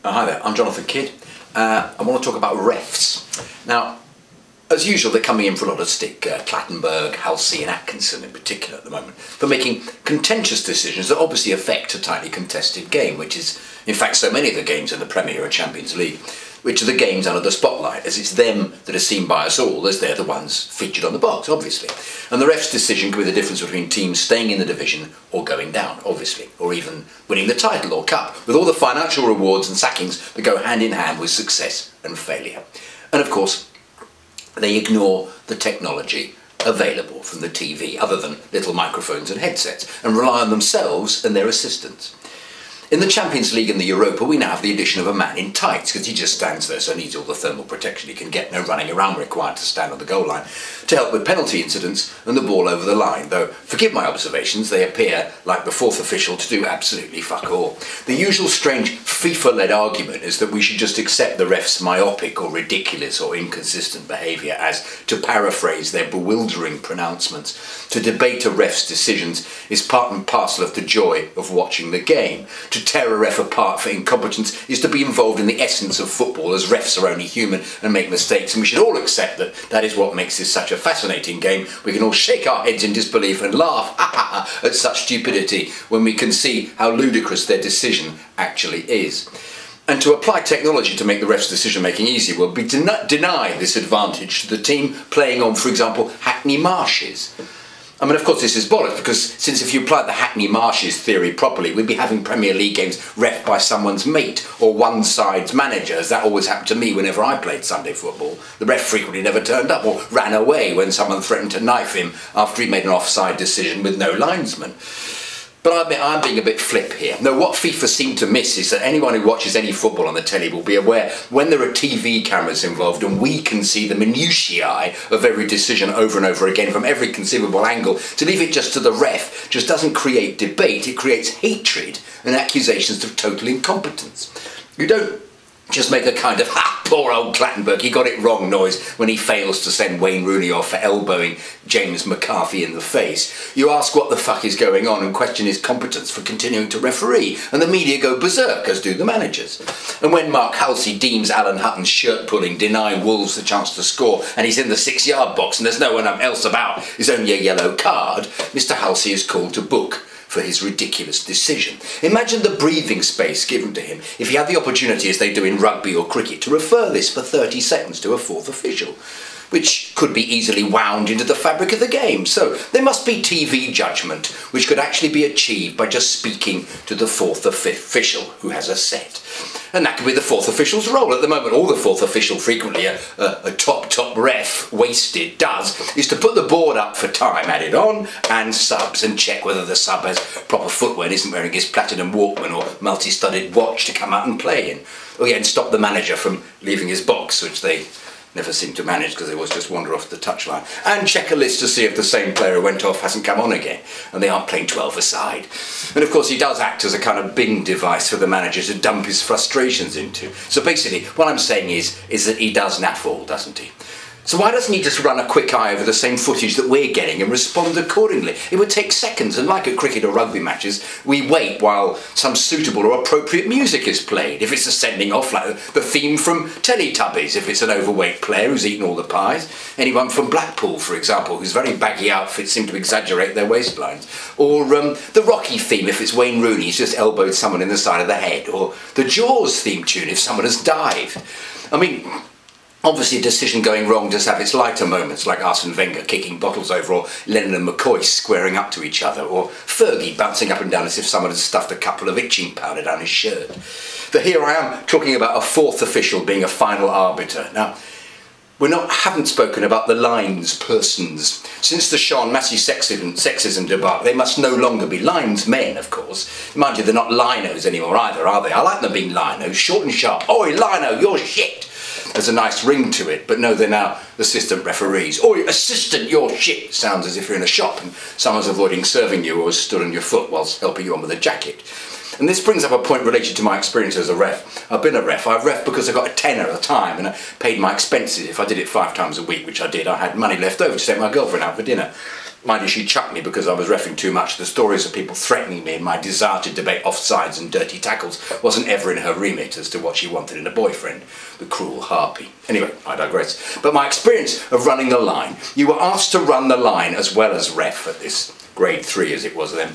Hi there, I'm Jonathan Kydd. I want to talk about REFS. Now, as usual, they're coming in for a lot of stick, Clattenburg, Halsey and Atkinson in particular at the moment, for making contentious decisions that obviously affect a tightly contested game, which is, in fact, so many of the games in the Premier and Champions League, which are the games under the spotlight, as it's them that are seen by us all, as they're the ones featured on the box, obviously. And the ref's decision can be the difference between teams staying in the division or going down, obviously, or even winning the title or cup, with all the financial rewards and sackings that go hand in hand with success and failure. And of course, they ignore the technology available from the TV, other than little microphones and headsets, and rely on themselves and their assistants. In the Champions League and the Europa, we now have the addition of a man in tights, because he just stands there, so needs all the thermal protection he can get, no running around required to stand on the goal line, to help with penalty incidents and the ball over the line, though, forgive my observations, they appear, like the fourth official, to do absolutely fuck all. The usual strange FIFA-led argument is that we should just accept the refs' myopic or ridiculous or inconsistent behaviour as, to paraphrase their bewildering pronouncements, to debate a ref's decisions is part and parcel of the joy of watching the game. To tear a ref apart for incompetence is to be involved in the essence of football, as refs are only human and make mistakes, and we should all accept that that is what makes this such a fascinating game. We can all shake our heads in disbelief and laugh at such stupidity when we can see how ludicrous their decision actually is. And to apply technology to make the ref's decision-making easier will be deny this advantage to the team playing on, for example, Hackney Marshes. I mean, of course, this is bollocks, because since if you applied the Hackney Marshes theory properly, we'd be having Premier League games reffed by someone's mate or one side's manager, as that always happened to me whenever I played Sunday football. The ref frequently never turned up or ran away when someone threatened to knife him after he made an offside decision with no linesman. But I admit I'm being a bit flip here. No, what FIFA seem to miss is that anyone who watches any football on the telly will be aware when there are TV cameras involved and we can see the minutiae of every decision over and over again from every conceivable angle, to leave it just to the ref just doesn't create debate, it creates hatred and accusations of total incompetence. You don't just make a kind of, ha, poor old Clattenburg, he got it wrong noise when he fails to send Wayne Rooney off for elbowing James McCarthy in the face. You ask what the fuck is going on and question his competence for continuing to referee, and the media go berserk, as do the managers. And when Mark Halsey deems Alan Hutton's shirt-pulling deny Wolves the chance to score and he's in the 6-yard box and there's no one else about, it's only a yellow card, Mr. Halsey is called to book for his ridiculous decision. Imagine the breathing space given to him if he had the opportunity, as they do in rugby or cricket, to refer this for 30 seconds to a fourth official, which could be easily wound into the fabric of the game. So there must be TV judgment, which could actually be achieved by just speaking to the fourth official who has a set. And that could be the fourth official's role. At the moment, all the fourth official, frequently a top ref, wasted, does is to put the board up for time added on and subs, and check whether the sub has proper footwear and isn't wearing his platinum Walkman or multi-studded watch to come out and play in. Oh yeah, and stop the manager from leaving his box, which they never seem to manage because they always just wander off the touchline, and check a list to see if the same player who went off hasn't come on again and they aren't playing 12 aside. And of course he does act as a kind of bin device for the manager to dump his frustrations into. So basically what I'm saying is that he does naff all, doesn't he? So why doesn't he just run a quick eye over the same footage that we're getting and respond accordingly? It would take seconds, and like at cricket or rugby matches, we wait while some suitable or appropriate music is played. If it's a sending off, like the theme from Teletubbies, if it's an overweight player who's eaten all the pies. Anyone from Blackpool, for example, whose very baggy outfits seem to exaggerate their waistlines. Or the Rocky theme, if it's Wayne Rooney who's just elbowed someone in the side of the head. Or the Jaws theme tune, if someone has dived. I mean, obviously a decision going wrong does have its lighter moments, like Arsene Wenger kicking bottles over, or Lennon and McCoy squaring up to each other, or Fergie bouncing up and down as if someone had stuffed a couple of itching powder down his shirt. But here I am talking about a fourth official being a final arbiter. Now, haven't spoken about the lines persons. Since the Sean Massey sexism debacle, they must no longer be linesmen, of course. Mind you, they're not linos anymore either, are they? I like them being linos, short and sharp. Oi, lino, you're shit! There's a nice ring to it, but no, they're now assistant referees. Oi, assistant, you're shit! Sounds as if you're in a shop and someone's avoiding serving you or has stood on your foot whilst helping you on with a jacket. And this brings up a point related to my experience as a ref. I've been a ref. I've ref because I got a tenner at a time and I paid my expenses. If I did it 5 times a week, which I did, I had money left over to take my girlfriend out for dinner. Mind you, she chucked me because I was reffing too much. The stories of people threatening me and my desire to debate offsides and dirty tackles wasn't ever in her remit as to what she wanted in a boyfriend. The cruel harpy. Anyway, I digress. But my experience of running the line, you were asked to run the line as well as ref at this grade 3 as it was then.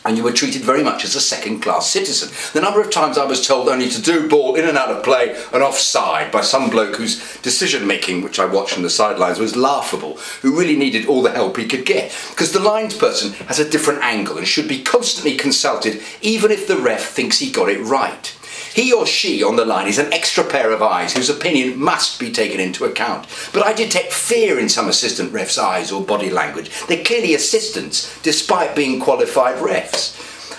And you were treated very much as a second-class citizen. The number of times I was told only to do ball in and out of play and offside by some bloke whose decision-making, which I watched from the sidelines, was laughable, who really needed all the help he could get. Because the lines person has a different angle and should be constantly consulted, even if the ref thinks he got it right. He or she on the line is an extra pair of eyes whose opinion must be taken into account. But I detect fear in some assistant refs' eyes or body language. They're clearly assistants, despite being qualified refs.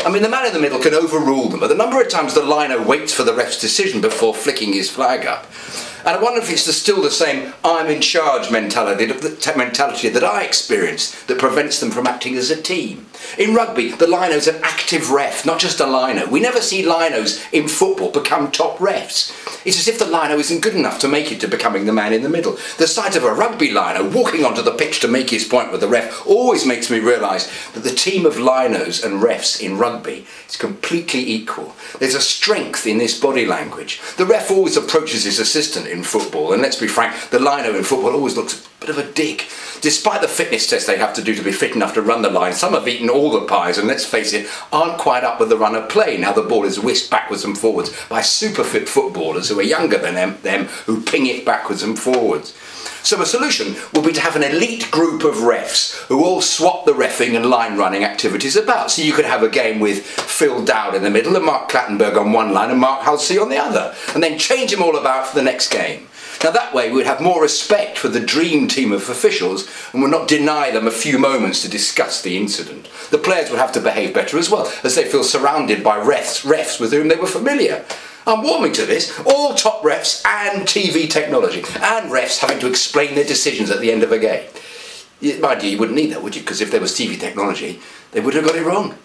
I mean, the man in the middle can overrule them, but the number of times the liner waits for the ref's decision before flicking his flag up. And I wonder if it's still the same I'm in charge mentality that I experienced that prevents them from acting as a team. In rugby, the lino's an active ref, not just a lino. We never see linos in football become top refs. It's as if the lino isn't good enough to make it to becoming the man in the middle. The sight of a rugby lino walking onto the pitch to make his point with the ref always makes me realise that the team of linos and refs in rugby is completely equal. There's a strength in this body language. The ref always approaches his assistant in football, and let's be frank, the lino in football always looks a bit of a dick. Despite the fitness test they have to do to be fit enough to run the line, some have eaten all the pies and, let's face it, aren't quite up with the run of play now the ball is whisked backwards and forwards by super fit footballers who are younger than them who ping it backwards and forwards. So a solution would be to have an elite group of refs who all swap the reffing and line running activities about. So you could have a game with Phil Dowd in the middle and Mark Clattenburg on one line and Mark Halsey on the other, and then change them all about for the next game. Now that way we'd have more respect for the dream team of officials and would not deny them a few moments to discuss the incident. The players would have to behave better as well, as they feel surrounded by refs with whom they were familiar. I'm warming to this, all top refs and TV technology, and refs having to explain their decisions at the end of a game. Mind you, you wouldn't need that, would you? Because if there was TV technology, they would have got it wrong.